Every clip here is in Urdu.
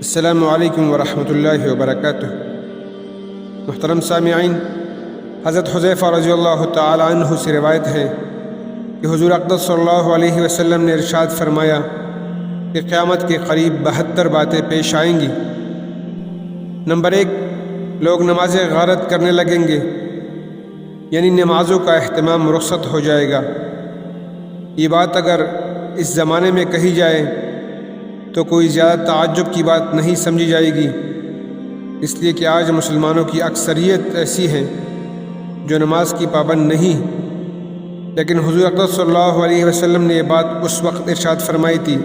السلام علیکم ورحمۃ اللہ وبرکاتہ۔ محترم سامعین، حضرت حذیفہ رضی اللہ تعالی عنہ سے روایت ہے کہ حضور اقدس صلی اللہ علیہ وسلم نے ارشاد فرمایا کہ قیامت کے قریب 72 باتیں پیش آئیں گی۔ نمبر 1، لوگ نماز غارت کرنے لگیں گے، یعنی نمازوں کا اہتمام رخصت ہو جائے گا۔ یہ بات اگر اس زمانے میں کہی جائے تو کوئی زیادہ تعجب کی بات نہیں سمجھی جائے گی، اس لیے کہ آج مسلمانوں کی اکثریت ایسی ہے جو نماز کی پابند نہیں۔ لیکن حضور اقدس صلی اللہ علیہ وسلم نے یہ بات اس وقت ارشاد فرمائی تھی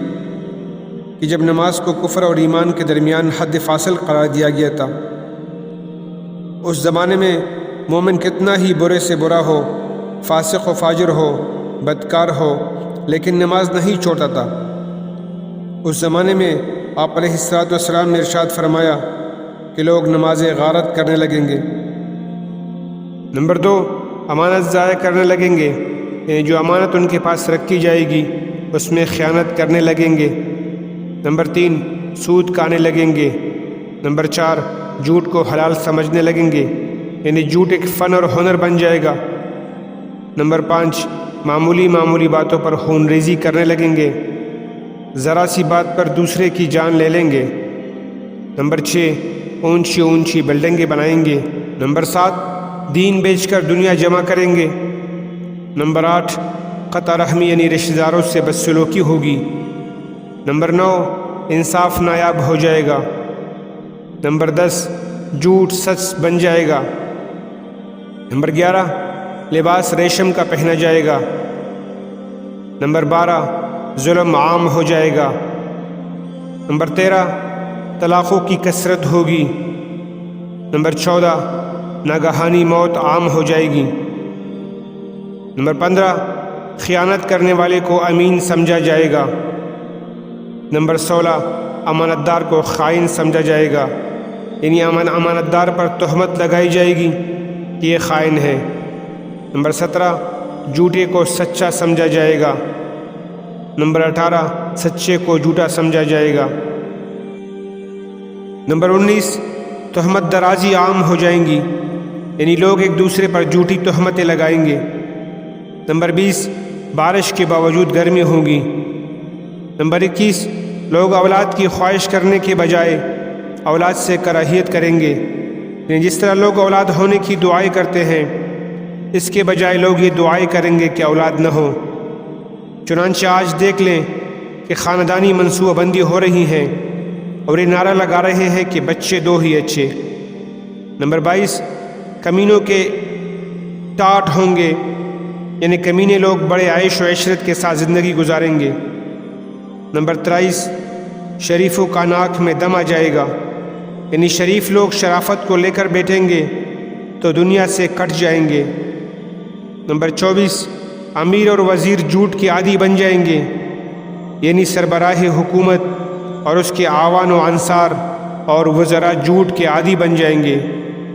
کہ جب نماز کو کفر اور ایمان کے درمیان حد فاصل قرار دیا گیا تھا۔ اس زمانے میں مومن کتنا ہی برے سے برا ہو، فاسق و فاجر ہو، بدکار ہو، لیکن نماز نہیں چھوڑتا تھا۔ اس زمانے میں آپ علیہ السلام نے ارشاد فرمایا کہ لوگ نماز غارت کرنے لگیں گے۔ نمبر 2، امانت ضائع کرنے لگیں گے، یعنی جو امانت ان کے پاس رکھی جائے گی اس میں خیانت کرنے لگیں گے۔ نمبر 3، سود کھانے لگیں گے۔ نمبر 4، جھوٹ کو حلال سمجھنے لگیں گے، یعنی جھوٹ ایک فن اور ہنر بن جائے گا۔ نمبر 5، معمولی باتوں پر خون ریزی کرنے لگیں گے، ذرا سی بات پر دوسرے کی جان لے لیں گے۔ نمبر 6، اونچی بلڈنگیں بنائیں گے۔ نمبر 7، دین بیچ کر دنیا جمع کریں گے۔ نمبر 8، قطع رحمی یعنی رشتہ داروں سے بدسلوکی ہوگی۔ نمبر 9، انصاف نایاب ہو جائے گا۔ نمبر 10، جھوٹ سچ بن جائے گا۔ نمبر 11، لباس ریشم کا پہنا جائے گا۔ نمبر 12، ظلم عام ہو جائے گا۔ نمبر 13، طلاقوں کی کثرت ہوگی۔ نمبر 14، ناگہانی موت عام ہو جائے گی۔ نمبر 15، خیانت کرنے والے کو امین سمجھا جائے گا۔ نمبر 16، امانت دار کو خائن سمجھا جائے گا، یعنی امانت دار پر تہمت لگائی جائے گی کہ یہ خائن ہے۔ نمبر 17، جھوٹے کو سچا سمجھا جائے گا۔ نمبر 18، سچے کو جھوٹا سمجھا جائے گا۔ نمبر 19، تہمت درازی عام ہو جائیں گی، یعنی لوگ ایک دوسرے پر جھوٹی تہمتیں لگائیں گے۔ نمبر 20، بارش کے باوجود گرمی ہوگی۔ نمبر 21، لوگ اولاد کی خواہش کرنے کے بجائے اولاد سے کراہیت کریں گے، یعنی جس طرح لوگ اولاد ہونے کی دعائیں کرتے ہیں اس کے بجائے لوگ یہ دعائیں کریں گے کہ اولاد نہ ہو۔ چنانچہ آج دیکھ لیں کہ خاندانی منصوبہ بندی ہو رہی ہے اور یہ نعرہ لگا رہے ہیں کہ بچے 2 ہی اچھے۔ نمبر 22، کمینوں کے ٹاٹ ہوں گے، یعنی کمینے لوگ بڑے عیش و عشرت کے ساتھ زندگی گزاریں گے۔ نمبر 23، شریفوں کا ناک میں دم آ جائے گا، یعنی شریف لوگ شرافت کو لے کر بیٹھیں گے تو دنیا سے کٹ جائیں گے۔ نمبر 24، امیر اور وزیر جھوٹ کے عادی بن جائیں گے، یعنی سربراہ حکومت اور اس کے اعوان و انصار اور وزراء جھوٹ کے عادی بن جائیں گے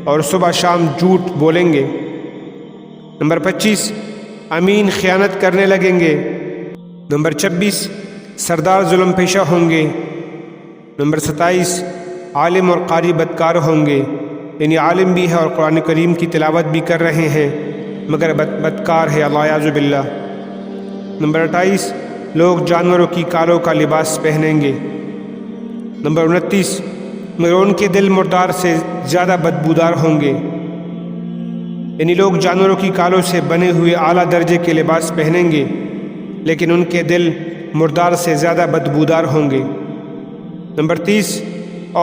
اور صبح شام جھوٹ بولیں گے۔ نمبر 25، امین خیانت کرنے لگیں گے۔ نمبر 26، سردار ظلم پیشہ ہوں گے۔ نمبر 27، عالم اور قاری بدکار ہوں گے، یعنی عالم بھی ہے اور قرآن کریم کی تلاوت بھی کر رہے ہیں مگر بدکار ہے، اللہ اعوذ باللہ۔ نمبر 28، لوگ جانوروں کی کالوں کا لباس پہنیں گے۔ نمبر 29، مگر ان کے دل مردار سے زیادہ بدبودار ہوں گے، یعنی لوگ جانوروں کی کالوں سے بنے ہوئے اعلیٰ درجے کے لباس پہنیں گے لیکن ان کے دل مردار سے زیادہ بدبودار ہوں گے۔ نمبر 30،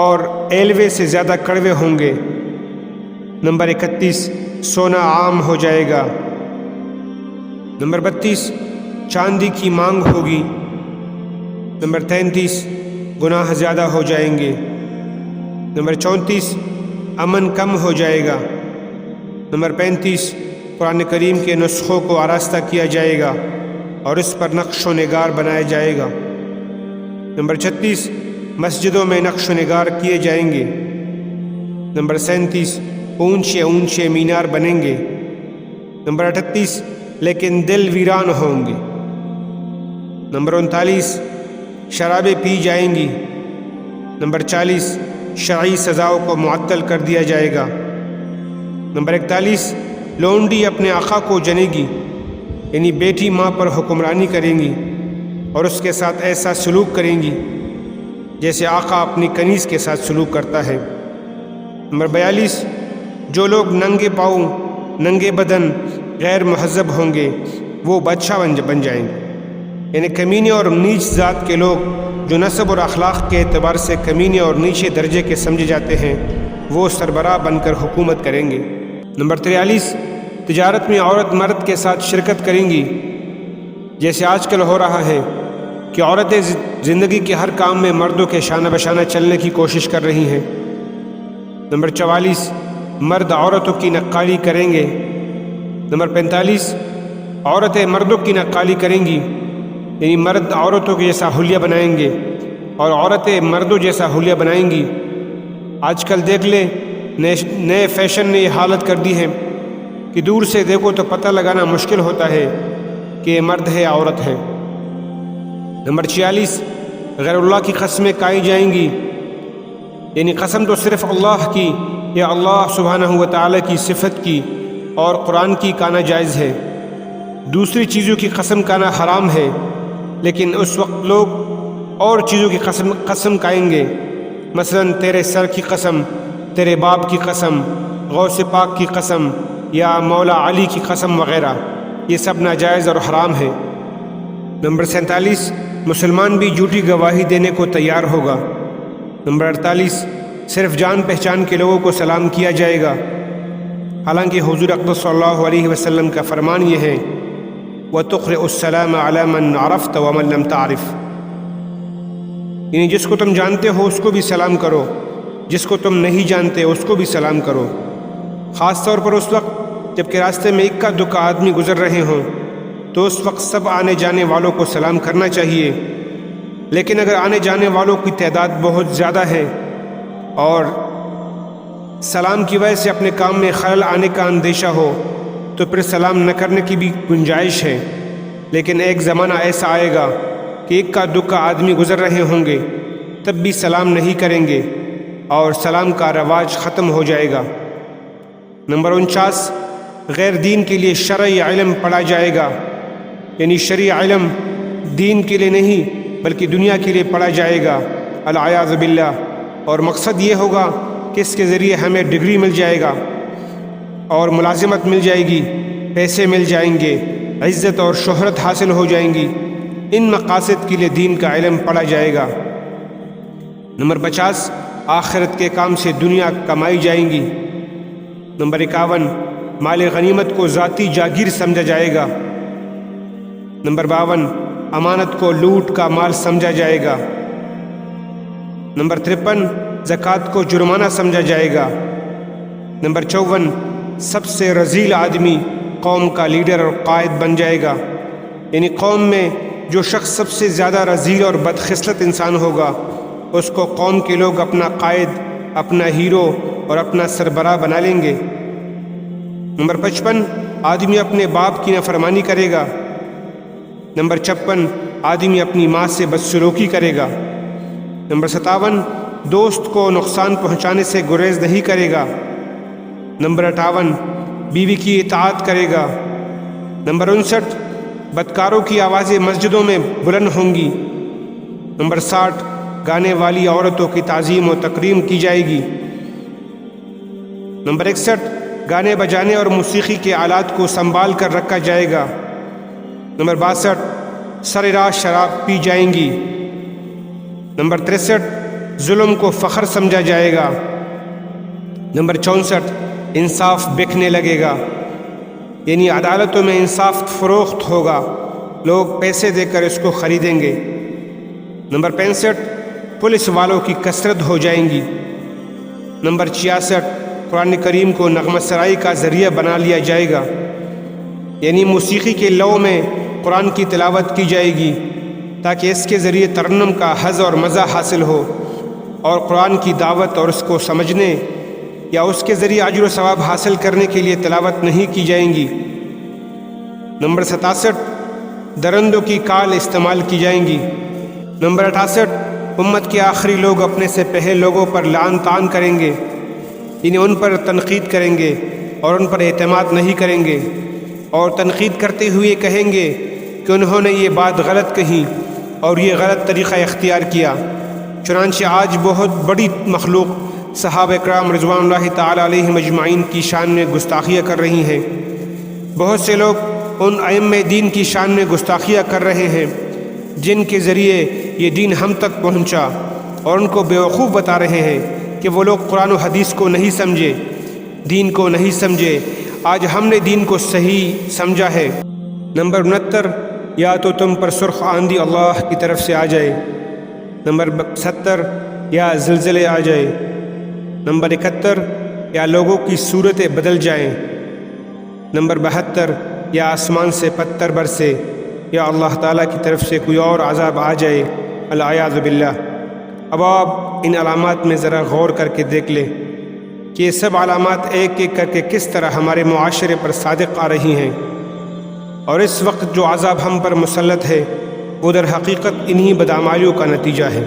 اور ایلوے سے زیادہ کڑوے ہوں گے۔ نمبر 31، سونا عام ہو جائے گا۔ نمبر 32، چاندی کی مانگ ہوگی۔ نمبر 33، گناہ زیادہ ہو جائیں گے۔ نمبر 34، امن کم ہو جائے گا۔ نمبر 35، قرآن کریم کے نسخوں کو آراستہ کیا جائے گا اور اس پر نقش و نگار بنایا جائے گا۔ نمبر 36، مسجدوں میں نقش و نگار کیے جائیں گے۔ نمبر 37، اونچے مینار بنیں گے۔ نمبر 38، لیکن دل ویران ہوں گے۔ نمبر 39، شرابیں پی جائیں گی۔ نمبر 40 شرعی سزاؤں کو معطل کر دیا جائے گا۔ نمبر 41 لونڈی اپنے آقا کو جنے گی، یعنی بیٹی ماں پر حکمرانی کریں گی اور اس کے ساتھ ایسا سلوک کریں گی جیسے آقا اپنی کنیز کے ساتھ سلوک کرتا ہے۔ نمبر 42 جو لوگ ننگے پاؤں ننگے بدن غیر مہذب ہوں گے وہ بادشاہ بن جائیں گے، یعنی کمینے اور نیچ ذات کے لوگ جو نسب اور اخلاق کے اعتبار سے کمینے اور نیچے درجے کے سمجھے جاتے ہیں وہ سربراہ بن کر حکومت کریں گے۔ نمبر 43 تجارت میں عورت مرد کے ساتھ شرکت کریں گی، جیسے آج کل ہو رہا ہے کہ عورتیں زندگی کے ہر کام میں مردوں کے شانہ بشانہ چلنے کی کوشش کر رہی ہیں۔ نمبر 44 مرد عورتوں کی نقالی کریں گے۔ نمبر 45 عورتیں مردوں کی نقالی کریں گی، یعنی مرد عورتوں کے جیسا حلیہ بنائیں گے اور عورتیں مردوں جیسا حلیہ بنائیں گی۔ آج کل دیکھ لیں نئے فیشن نے یہ حالت کر دی ہے کہ دور سے دیکھو تو پتہ لگانا مشکل ہوتا ہے کہ یہ مرد ہے یا عورت ہے۔ نمبر 46 غیر اللہ کی قسمیں کھائی جائیں گی، یعنی قسم تو صرف اللہ کی یا اللہ سبحانہ و تعالیٰ کی صفت کی اور قرآن کی کھانا جائز ہے، دوسری چیزوں کی قسم کھانا حرام ہے، لیکن اس وقت لوگ اور چیزوں کی قسم کھائیں گے، مثلا تیرے سر کی قسم، تیرے باپ کی قسم، غوث پاک کی قسم یا مولا علی کی قسم وغیرہ، یہ سب ناجائز اور حرام ہے۔ نمبر 47 مسلمان بھی جھوٹی گواہی دینے کو تیار ہوگا۔ نمبر 48 صرف جان پہچان کے لوگوں کو سلام کیا جائے گا، حالانکہ حضور اقدس صلی اللہ علیہ وسلم کا فرمان یہ ہے وَتُقْرِئُ السَّلَامَ عَلَى مَنْ عَرَفْتَ وَمَنْ لَمْ تَعْرِفْ، یعنی جس کو تم جانتے ہو اس کو بھی سلام کرو، جس کو تم نہیں جانتے اس کو بھی سلام کرو، خاص طور پر اس وقت جب کہ راستے میں اکا دکا آدمی گزر رہے ہوں تو اس وقت سب آنے جانے والوں کو سلام کرنا چاہیے، لیکن اگر آنے جانے والوں کی تعداد بہت زیادہ ہے اور سلام کی وجہ سے اپنے کام میں خلل آنے کا اندیشہ ہو تو پھر سلام نہ کرنے کی بھی گنجائش ہے، لیکن ایک زمانہ ایسا آئے گا کہ اکا دکا آدمی گزر رہے ہوں گے تب بھی سلام نہیں کریں گے اور سلام کا رواج ختم ہو جائے گا۔ نمبر 49 غیر دین کے لیے شرعی علم پڑھا جائے گا، یعنی شرعی علم دین کے لیے نہیں بلکہ دنیا کے لیے پڑھا جائے گا، العیاذ باللہ، اور مقصد یہ ہوگا کہ اس کے ذریعے ہمیں ڈگری مل جائے گا اور ملازمت مل جائے گی، پیسے مل جائیں گے، عزت اور شہرت حاصل ہو جائیں گی، ان مقاصد کے لیے دین کا علم پڑھا جائے گا۔ نمبر 50 آخرت کے کام سے دنیا کمائی جائیں گی۔ نمبر 51 مال غنیمت کو ذاتی جاگیر سمجھا جائے گا۔ نمبر 52 امانت کو لوٹ کا مال سمجھا جائے گا۔ نمبر 53 زکوٰۃ کو جرمانہ سمجھا جائے گا۔ نمبر 54 سب سے رذیل آدمی قوم کا لیڈر اور قائد بن جائے گا، یعنی قوم میں جو شخص سب سے زیادہ رذیل اور بدخصلت انسان ہوگا اس کو قوم کے لوگ اپنا قائد، اپنا ہیرو اور اپنا سربراہ بنا لیں گے۔ نمبر 55 آدمی اپنے باپ کی نافرمانی کرے گا۔ نمبر 56 آدمی اپنی ماں سے بدسلوکی کرے گا۔ نمبر 57 دوست کو نقصان پہنچانے سے گریز نہیں کرے گا۔ نمبر 58 بیوی کی اطاعت کرے گا۔ نمبر 59 بدکاروں کی آوازیں مسجدوں میں بلند ہوں گی۔ نمبر 60 گانے والی عورتوں کی تعظیم و تکریم کی جائے گی۔ نمبر 61 گانے بجانے اور موسیقی کے آلات کو سنبھال کر رکھا جائے گا۔ نمبر 62 سرراہ شراب پی جائیں گی۔ نمبر 63 ظلم کو فخر سمجھا جائے گا۔ نمبر 64 انصاف بکنے لگے گا، یعنی عدالتوں میں انصاف فروخت ہوگا، لوگ پیسے دے کر اس کو خریدیں گے۔ نمبر 65 پولیس والوں کی کثرت ہو جائیں گی۔ نمبر 66 قرآن کریم کو نغمہ سرائی کا ذریعہ بنا لیا جائے گا، یعنی موسیقی کے لو میں قرآن کی تلاوت کی جائے گی تاکہ اس کے ذریعے ترنم کا حظ اور مزہ حاصل ہو، اور قرآن کی دعوت اور اس کو سمجھنے یا اس کے ذریعے اجر و ثواب حاصل کرنے کے لیے تلاوت نہیں کی جائیں گی۔ نمبر 67 درندوں کی کال استعمال کی جائیں گی۔ نمبر 68 امت کے آخری لوگ اپنے سے پہلے لوگوں پر لعن طعن کریں گے، یعنی ان پر تنقید کریں گے اور ان پر اعتماد نہیں کریں گے، اور تنقید کرتے ہوئے کہیں گے کہ انہوں نے یہ بات غلط کہی اور یہ غلط طریقہ اختیار کیا۔ چنانچہ آج بہت بڑی مخلوق صحابہ کرام رضوان اللہ تعالی علیہم اجمعین کی شان میں گستاخیاں کر رہی ہیں۔ بہت سے لوگ ان ائمہ دین کی شان میں گستاخیاں کر رہے ہیں جن کے ذریعے یہ دین ہم تک پہنچا، اور ان کو بیوقوف بتا رہے ہیں کہ وہ لوگ قرآن و حدیث کو نہیں سمجھے، دین کو نہیں سمجھے۔ آج ہم نے دین کو صحیح سمجھا ہے۔ نمبر 69، یا تو تم پر سرخ آندھی اللہ کی طرف سے آ جائے۔ نمبر 70، یا زلزلے آ جائے۔ نمبر 71، یا لوگوں کی صورتیں بدل جائیں۔ نمبر 72، یا آسمان سے پتھر برسے، یا اللہ تعالیٰ کی طرف سے کوئی اور عذاب آ جائے، العیاذ باللہ۔ اب آپ ان علامات میں ذرا غور کر کے دیکھ لیں کہ یہ سب علامات ایک ایک کر کے کس طرح ہمارے معاشرے پر صادق آ رہی ہیں، اور اس وقت جو عذاب ہم پر مسلط ہے وہ در حقیقت انہی بدعمالیوں کا نتیجہ ہے۔